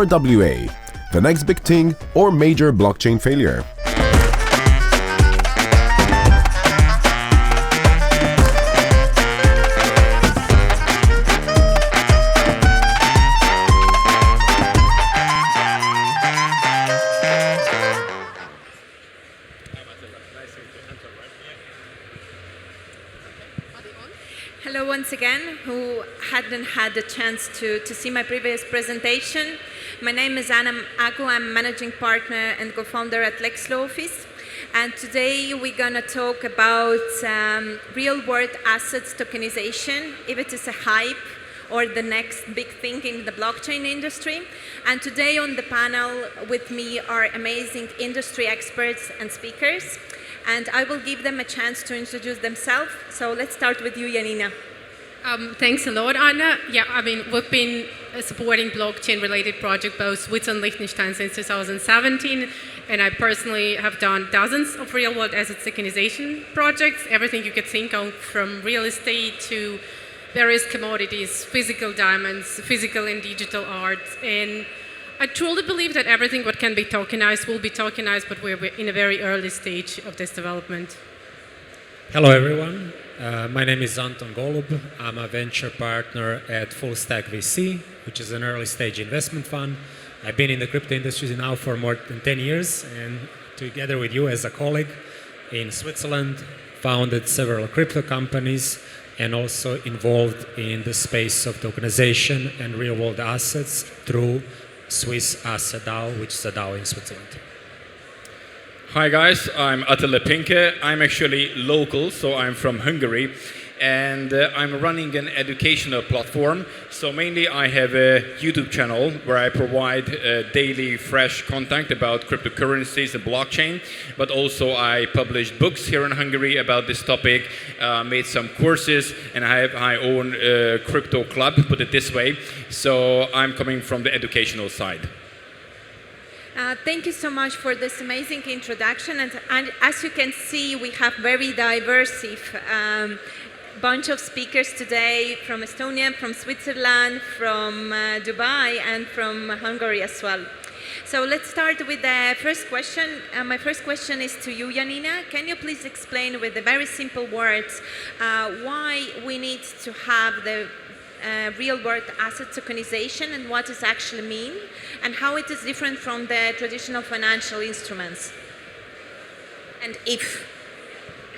RWA, the next big thing or major blockchain failure? Hello once again, who hadn't had the chance to see my previous presentation. My name is Anna Agu. I'm managing partner and co-founder at Lex Law office. And today we're going to talk about real-world assets tokenization, if it is a hype or the next big thing in the blockchain industry. And today on the panel with me are amazing industry experts and speakers. And I will give them a chance to introduce themselves. So let's start with you, Janina. Thanks a lot, Anna. Yeah, I mean, we've been supporting blockchain-related projects, both Switzerland and Liechtenstein, since 2017. And I personally have done dozens of real-world asset tokenization projects, everything you could think of, from real estate to various commodities, physical diamonds, physical and digital art. And I truly believe that everything what can be tokenized will be tokenized, but we're in a very early stage of this development. Hello, everyone. My name is Anton Golub. I'm a venture partner at Full Stack VC, which is an early stage investment fund. I've been in the crypto industry now for more than 10 years, and together with you as a colleague in Switzerland, founded several crypto companies and also involved in the space of tokenization and real-world assets through Swiss Asset DAO, which is a DAO in Switzerland. Hi guys, I'm Attila Pinke. I'm actually local, so I'm from Hungary, and I'm running an educational platform. So mainly I have a YouTube channel where I provide daily fresh content about cryptocurrencies and blockchain, but also I published books here in Hungary about this topic, made some courses, and I have my own crypto club, put it this way. So I'm coming from the educational side. Thank you so much for this amazing introduction. And as you can see, we have very diverse bunch of speakers today from Estonia, from Switzerland, from Dubai, and from Hungary as well. So let's start with the first question. My first question is to you, Janina. Can you please explain with the very simple words why we need to have the real-world asset tokenization and what it actually means, and how it is different from the traditional financial instruments? And if.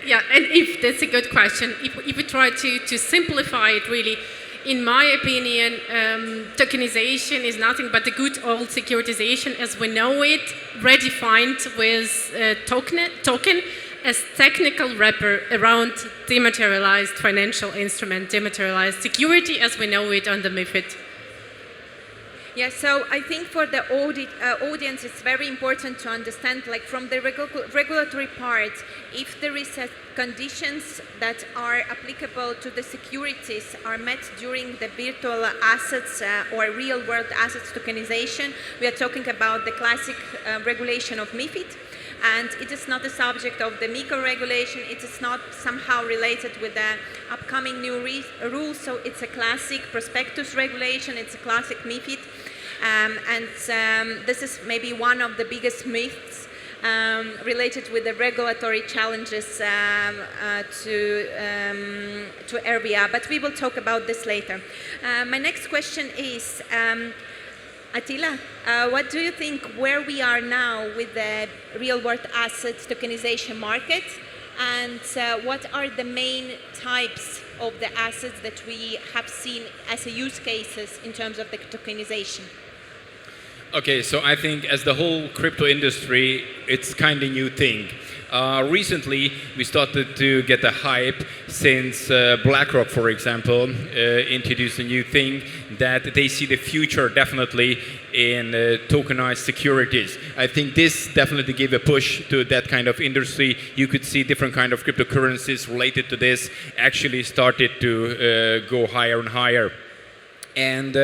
Yeah, and if, that's a good question. If we try to simplify it really, in my opinion, tokenization is nothing but the good old securitization as we know it, redefined with token as technical wrapper around dematerialized financial instrument, dematerialized security as we know it under MiFID. Yeah, so I think for the audience it's very important to understand, like from the regulatory part, if there is conditions that are applicable to the securities are met during the virtual assets or real-world assets tokenization, we are talking about the classic regulation of MiFID. And it is not the subject of the MiCA regulation. It is not somehow related with the upcoming new rules. So it's a classic prospectus regulation. It's a classic MiFID. And this is maybe one of the biggest myths related with the regulatory challenges to RWA. But we will talk about this later. My next question is, Attila, what do you think where we are now with the real-world assets tokenization market, and what are the main types of the assets that we have seen as a use cases in terms of the tokenization? Okay, so I think as the whole crypto industry, it's kind of new thing. Recently, we started to get a hype since BlackRock, for example, introduced a new thing that they see the future definitely in tokenized securities. I think this definitely gave a push to that kind of industry. You could see different kind of cryptocurrencies related to this actually started to go higher and higher. And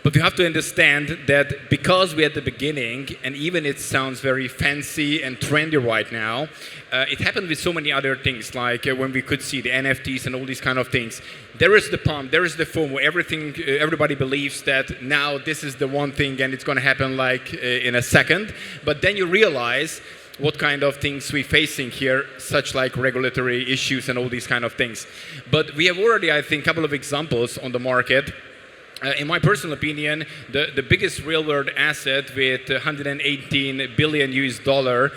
But you have to understand that because we're at the beginning, and even it sounds very fancy and trendy right now, it happened with so many other things, like when we could see the NFTs and all these kind of things. There is the pump, there is the FOMO, everything, everybody believes that now this is the one thing and it's going to happen like in a second. But then you realize what kind of things we're facing here, such like regulatory issues and all these kind of things. But we have already, I think, a couple of examples on the market. In my personal opinion, the biggest real-world asset with 118 billion US dollar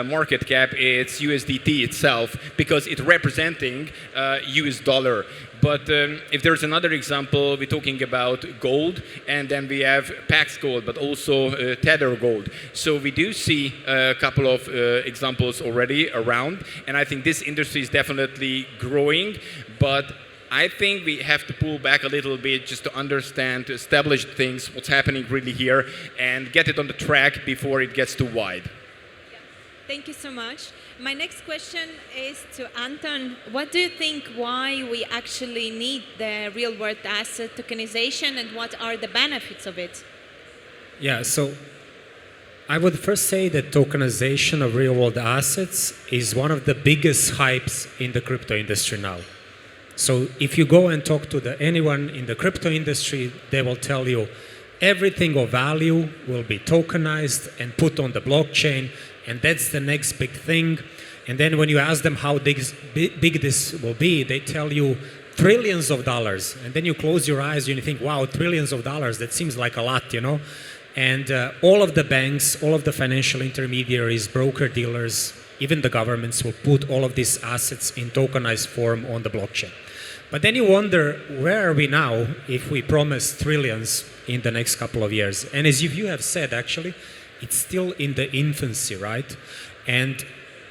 market cap, it's USDT itself, because it's representing US dollar. But if there's another example, we're talking about gold, and then we have Pax Gold, but also Tether Gold. So we do see a couple of examples already around, and I think this industry is definitely growing, but I think we have to pull back a little bit just to understand, to establish things, what's happening really here, and get it on the track before it gets too wide. Yeah. Thank you so much. My next question is to Anton. What do you think why we actually need the real-world asset tokenization, and what are the benefits of it? Yeah, so I would first say that tokenization of real-world assets is one of the biggest hypes in the crypto industry now. So if you go and talk to anyone in the crypto industry, they will tell you everything of value will be tokenized and put on the blockchain, and that's the next big thing. And then when you ask them how big this will be, they tell you trillions of dollars. And then you close your eyes and you think, wow, trillions of dollars, that seems like a lot, you know? And all of the banks, all of the financial intermediaries, broker-dealers, even the governments will put all of these assets in tokenized form on the blockchain. But then you wonder, where are we now if we promise trillions in the next couple of years? And as you have said, actually, it's still in the infancy, right? And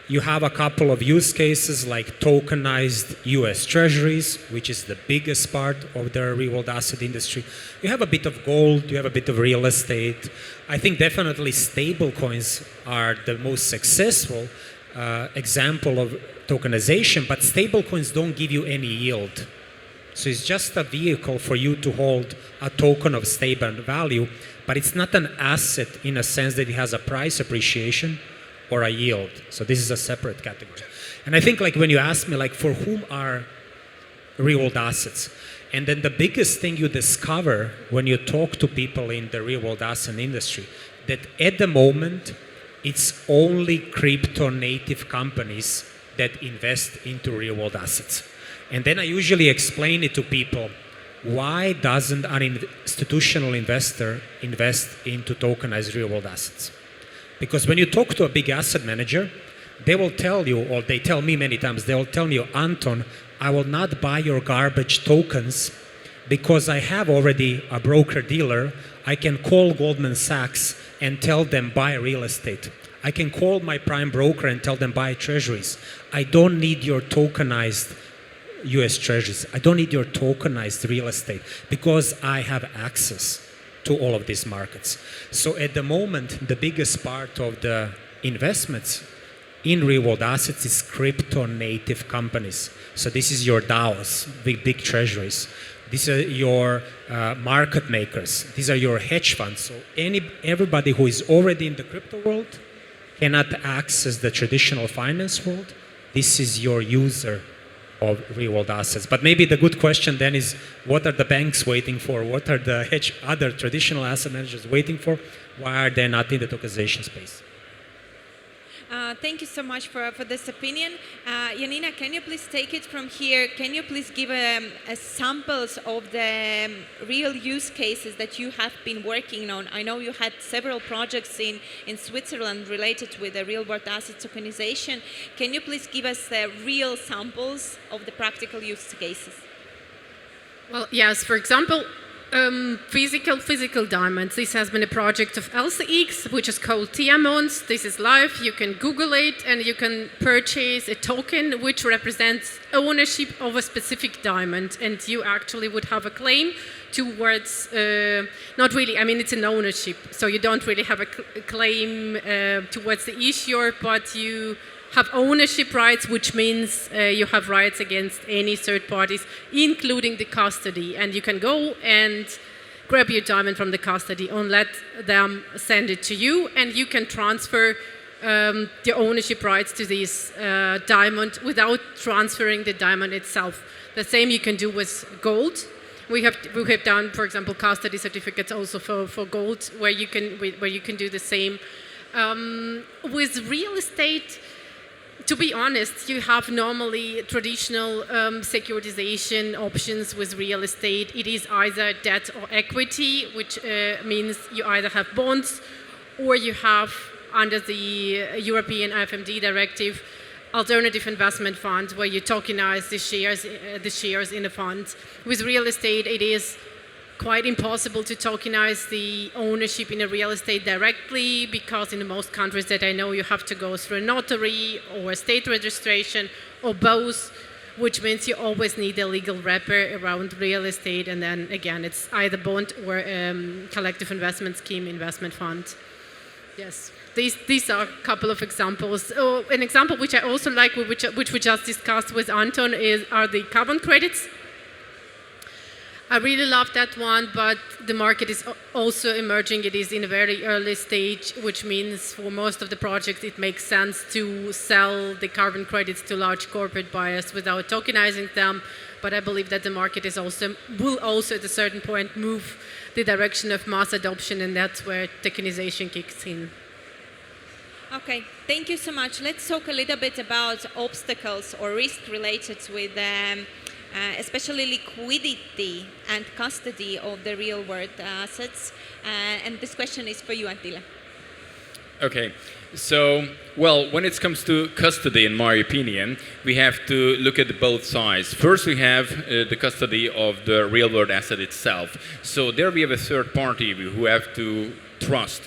you have a couple of use cases like tokenized US treasuries, which is the biggest part of the real-world asset industry. You have a bit of gold, you have a bit of real estate. I think definitely stable coins are the most successful example of tokenization, but stablecoins don't give you any yield. So it's just a vehicle for you to hold a token of stable value, but it's not an asset in a sense that it has a price appreciation or a yield. So this is a separate category. And I think like when you ask me like for whom are real-world assets, and then the biggest thing you discover when you talk to people in the real-world asset industry, that at the moment it's only crypto-native companies that invest into real-world assets. And then I usually explain it to people, why doesn't an institutional investor invest into tokenized real-world assets? Because when you talk to a big asset manager, they will tell you, or they tell me many times, they will tell me, Anton, I will not buy your garbage tokens because I have already a broker-dealer. I can call Goldman Sachs and tell them buy real estate. I can call my prime broker and tell them buy treasuries. I don't need your tokenized US treasuries. I don't need your tokenized real estate because I have access to all of these markets. So at the moment, the biggest part of the investments in real-world assets is crypto-native companies. So this is your DAOs, big treasuries. These are your market makers. These are your hedge funds. So everybody who is already in the crypto world cannot access the traditional finance world. This is your user of real-world assets. But maybe the good question then is, what are the banks waiting for? What are the other traditional asset managers waiting for? Why are they not in the tokenization space? Thank you so much for this opinion. Janina, can you please take it from here? Can you please give samples of the real use cases that you have been working on? I know you had several projects in Switzerland related with the real-world asset tokenization. Can you please give us real samples of the practical use cases? Well, yes, for example, physical diamonds. This has been a project of LCX, which is called Diamonds. This is live. You can Google it and you can purchase a token which represents ownership of a specific diamond, and you actually would have a claim towards, not really, I mean it's an ownership, so you don't really have a claim towards the issuer, but you have ownership rights, which means you have rights against any third parties, including the custody. And you can go and grab your diamond from the custody and let them send it to you, and you can transfer the ownership rights to this diamond without transferring the diamond itself. The same you can do with gold. We have done, for example, custody certificates also for gold, where you can do the same. With real estate, to be honest, you have normally traditional securitization options with real estate. It is either debt or equity, which means you either have bonds or you have, under the European FMD directive, alternative investment funds where you tokenize the shares in a fund. With real estate, it is quite impossible to tokenize the ownership in a real estate directly, because in most countries that I know, you have to go through a notary or a state registration or both, which means you always need a legal wrapper around real estate, and then again, it's either bond or collective investment scheme investment fund. Yes, these are a couple of examples. Oh, an example which I also like, which we just discussed with Anton, are the carbon credits. I really love that one, but the market is also emerging. It is in a very early stage, which means for most of the projects, it makes sense to sell the carbon credits to large corporate buyers without tokenizing them. But I believe that the market will also at a certain point move the direction of mass adoption, and that's where tokenization kicks in. Okay, thank you so much. Let's talk a little bit about obstacles or risk related with especially liquidity and custody of the real world assets. And this question is for you, Attila. Okay, so, well, when it comes to custody, in my opinion, we have to look at both sides. First, we have the custody of the real world asset itself. So there we have a third party who have to trust.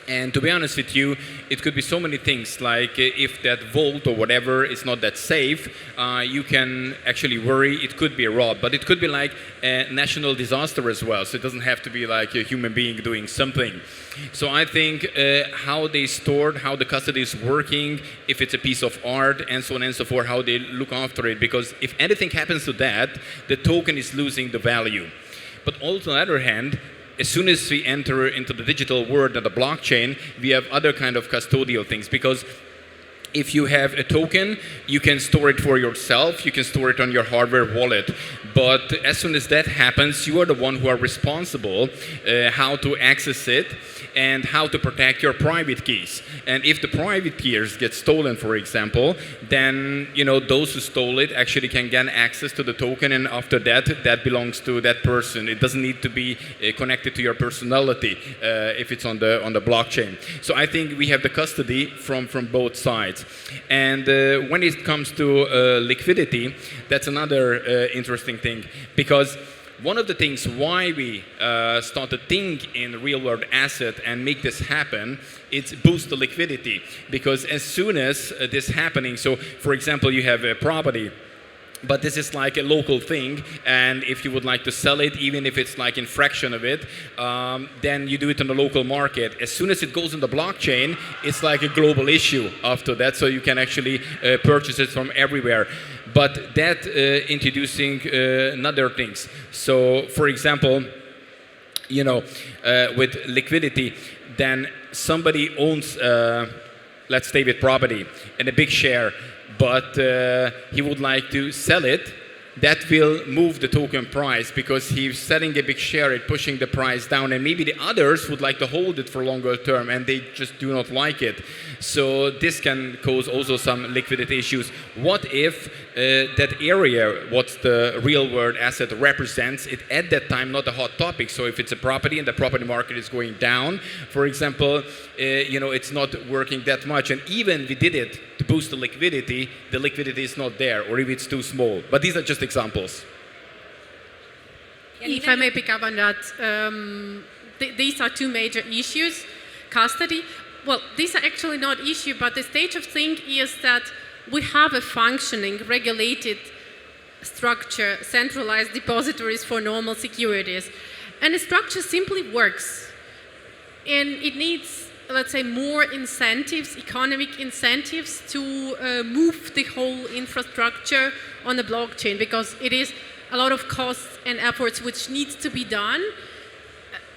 And to be honest with you, it could be so many things, like if that vault or whatever is not that safe, you can actually worry it could be robbed. But it could be like a national disaster as well, so it doesn't have to be like a human being doing something. So I think how they stored, how the custody is working, if it's a piece of art, and so on and so forth, how they look after it. Because if anything happens to that, the token is losing the value. But also on the other hand, as soon as we enter into the digital world and the blockchain, we have other kind of custodial things, because if you have a token, you can store it for yourself, you can store it on your hardware wallet. But as soon as that happens, you are the one who are responsible how to access it and how to protect your private keys. And if the private keys get stolen, for example, then those who stole it actually can gain access to the token, and after that, that belongs to that person. It doesn't need to be connected to your personality if it's on the blockchain. So I think we have the custody from both sides. And when it comes to liquidity, that's another interesting thing, because one of the things why we start to think in real-world asset and make this happen, it's boost the liquidity. Because as soon as this happening, so for example, you have a property, but this is like a local thing, and if you would like to sell it, even if it's like in fraction of it, then you do it on the local market. As soon as it goes on the blockchain, it's like a global issue after that, so you can actually purchase it from everywhere. But that introducing other things. So, for example, with liquidity, then somebody owns, let's stay with property, and a big share, but he would like to sell it. That will move the token price, because he's selling a big share, it pushing the price down, and maybe the others would like to hold it for longer term and they just do not like it. So this can cause also some liquidity issues. What if that area, what the real world asset represents, it at that time not a hot topic? So if it's a property and the property market is going down, for example, it's not working that much, and even we did it to boost the liquidity is not there, or if it's too small. But these are just examples. If I may pick up on that, these are two major issues. Custody, well, these are actually not issues, but the stage of thing is that we have a functioning, regulated structure, centralized depositories for normal securities. And the structure simply works. And it needs, let's say, more incentives, economic incentives, to move the whole infrastructure on the blockchain, because it is a lot of costs and efforts which needs to be done.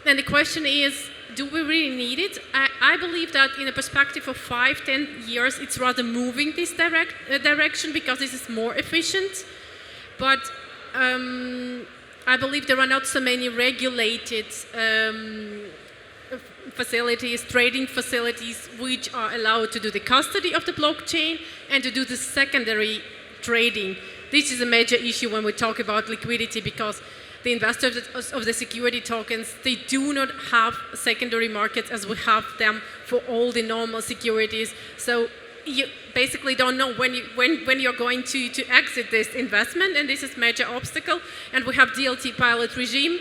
And the question is, do we really need it? I believe that in a perspective of 5-10 years, it's rather moving this direction because this is more efficient. But I believe there are not so many regulated facilities, trading facilities, which are allowed to do the custody of the blockchain and to do the secondary trading. This is a major issue when we talk about liquidity, because the investors of the security tokens, they do not have secondary markets as we have them for all the normal securities. So you basically don't know when you're going to exit this investment, and this is a major obstacle. And we have DLT pilot regime.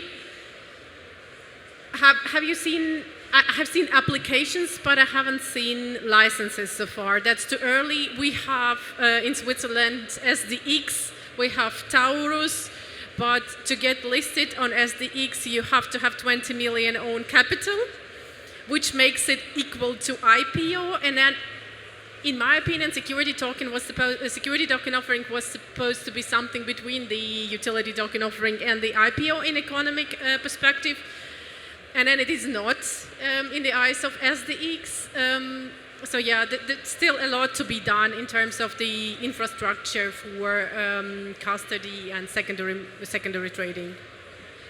Have you seen? I have seen applications, but I haven't seen licenses so far. That's too early. We have in Switzerland SDX, we have Taurus, but to get listed on SDX, you have to have 20 million own capital, which makes it equal to IPO. And then, in my opinion, security token offering was supposed to be something between the utility token offering and the IPO in economic perspective. And then it is not in the eyes of SDX. So yeah, there's still a lot to be done in terms of the infrastructure for custody and secondary trading.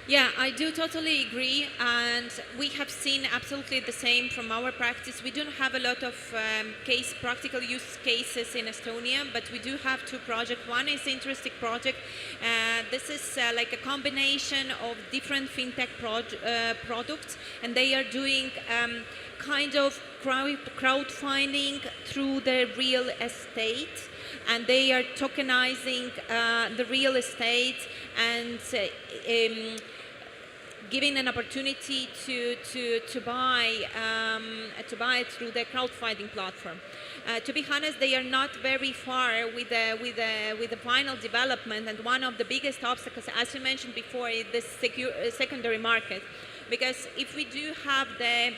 Yeah, I do totally agree, and we have seen absolutely the same from our practice. We don't have a lot of practical use cases in Estonia, but we do have two projects. One is interesting project. This is like a combination of different fintech products, and they are doing kind of crowdfunding through the real estate, and they are tokenizing the real estate and giving an opportunity to buy through the crowdfunding platform. To be honest, they are not very far with the final development, and one of the biggest obstacles, as you mentioned before, is the secondary market, because if we do have the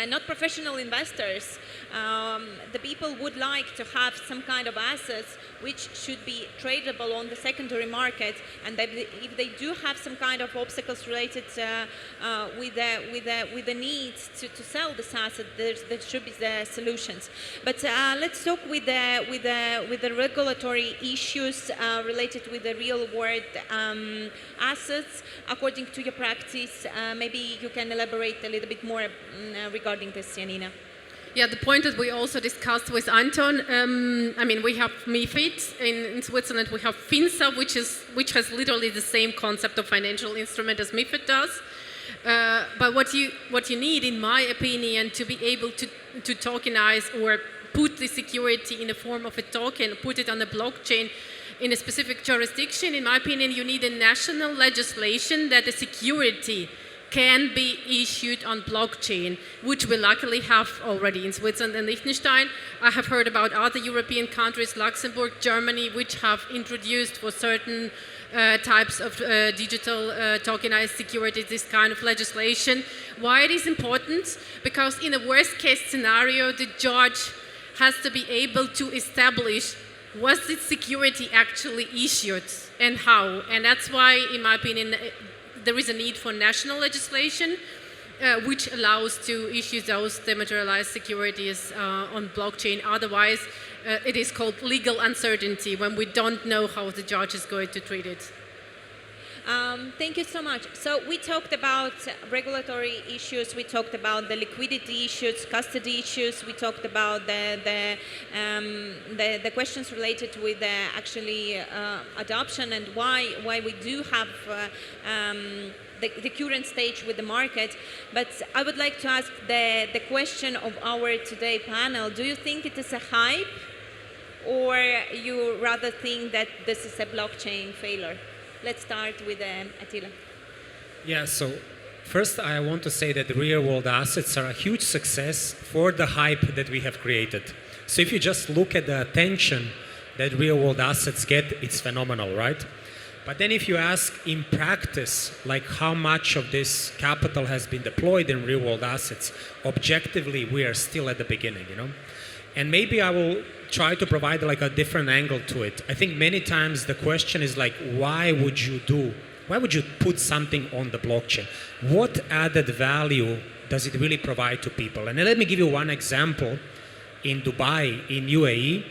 not professional investors, the people would like to have some kind of assets which should be tradable on the secondary market, and that if they do have some kind of obstacles related with the needs to sell this asset, there should be the solutions. But let's talk with the regulatory issues related with the real world assets. According to your practice, maybe you can elaborate a little bit more regarding this, Janina. Yeah, the point that we also discussed with Anton, I mean, we have MiFID in Switzerland, we have FINSA, which has literally the same concept of financial instrument as MiFID does. But what you need, in my opinion, to be able to tokenize or put the security in the form of a token, put it on the blockchain in a specific jurisdiction, in my opinion, you need a national legislation that the security can be issued on blockchain, which we luckily have already in Switzerland and Liechtenstein. I have heard about other European countries, Luxembourg, Germany, which have introduced for certain types of digital tokenized securities this kind of legislation. Why it is important? Because in a worst case scenario, the judge has to be able to establish, was this security actually issued and how? And that's why, in my opinion, there is a need for national legislation which allows to issue those dematerialized securities on blockchain. Otherwise, it is called legal uncertainty, when we don't know how the judge is going to treat it. Thank you so much. So we talked about regulatory issues, we talked about the liquidity issues, custody issues, we talked about the questions related with actually adoption and why we do have the current stage with the market. But I would like to ask the question of our today panel. Do you think it is a hype, or you rather think that this is a blockchain failure? Let's start with Attila. Yeah, so first I want to say that the real-world assets are a huge success for the hype that we have created. So if you just look at the attention that real-world assets get, it's phenomenal, right? But then if you ask in practice, like how much of this capital has been deployed in real-world assets, objectively we are still at the beginning, you know? And maybe I will try to provide like a different angle to it. I think many times the question is like, why would you do Why would you put something on the blockchain? What added value does it really provide to people? And let me give you one example. In Dubai, in UAE,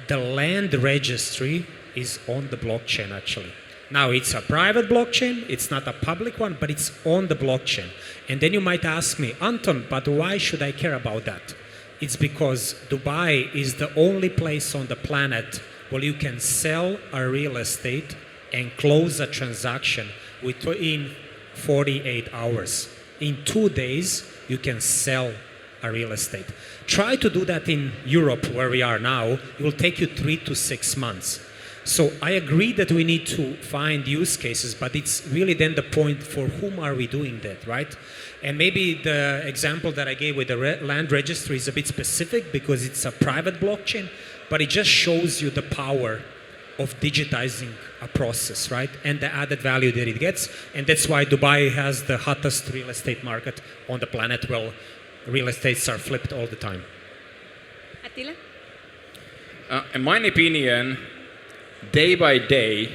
the land registry is on the blockchain actually. Now it's a private blockchain, it's not a public one, but it's on the blockchain. And then you might ask me, Anton, but why should I care about that? It's because Dubai is the only place on the planet where you can sell a real estate and close a transaction within 48 hours. In 2 days, you can sell a real estate. Try to do that in Europe, where we are now. It will take you 3 to 6 months. So I agree that we need to find use cases, but it's really then the point for whom are we doing that, right? And maybe the example that I gave with the land registry is a bit specific because it's a private blockchain, but it just shows you the power of digitizing a process, right? And the added value that it gets. And that's why Dubai has the hottest real estate market on the planet. Well, real estates are flipped all the time. Attila? In my opinion, day by day,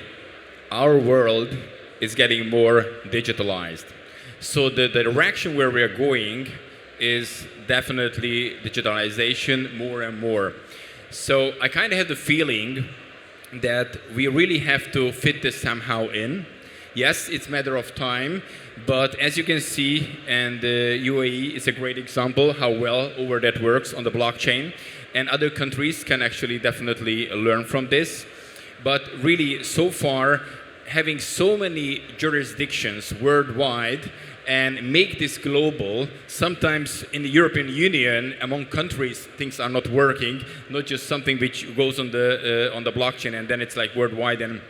our world is getting more digitalized. So the direction where we are going is definitely digitalization more and more. So I kind of have the feeling that we really have to fit this somehow in. Yes, it's a matter of time, but as you can see, and UAE is a great example how well over that works on the blockchain, and other countries can actually definitely learn from this. But really, so far, having so many jurisdictions worldwide and make this global, sometimes in the European Union, among countries, things are not working, not just something which goes on the blockchain and then it's like worldwide and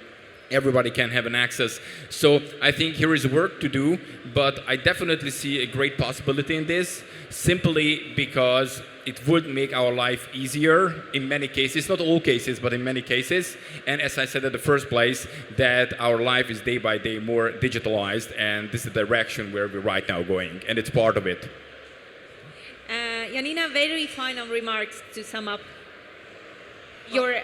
everybody can have an access. So I think here is work to do, but I definitely see a great possibility in this, simply because it would make our life easier in many cases, not all cases, but in many cases. And as I said at the first place, that our life is day by day more digitalized, and this is the direction where we're right now going, and it's part of it. Janina, very final remarks to sum up your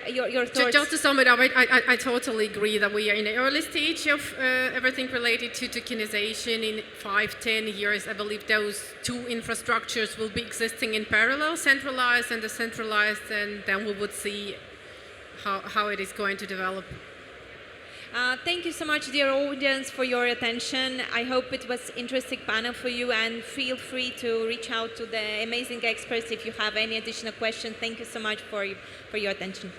thoughts. Just to sum it up, I totally agree that we are in the early stage of everything related to tokenization. In 5-10 years, I believe those two infrastructures will be existing in parallel, centralized and decentralized, and then we would see how it is going to develop. Thank you so much, dear audience, for your attention. I hope it was an interesting panel for you, and feel free to reach out to the amazing experts if you have any additional questions. Thank you so much for your attention.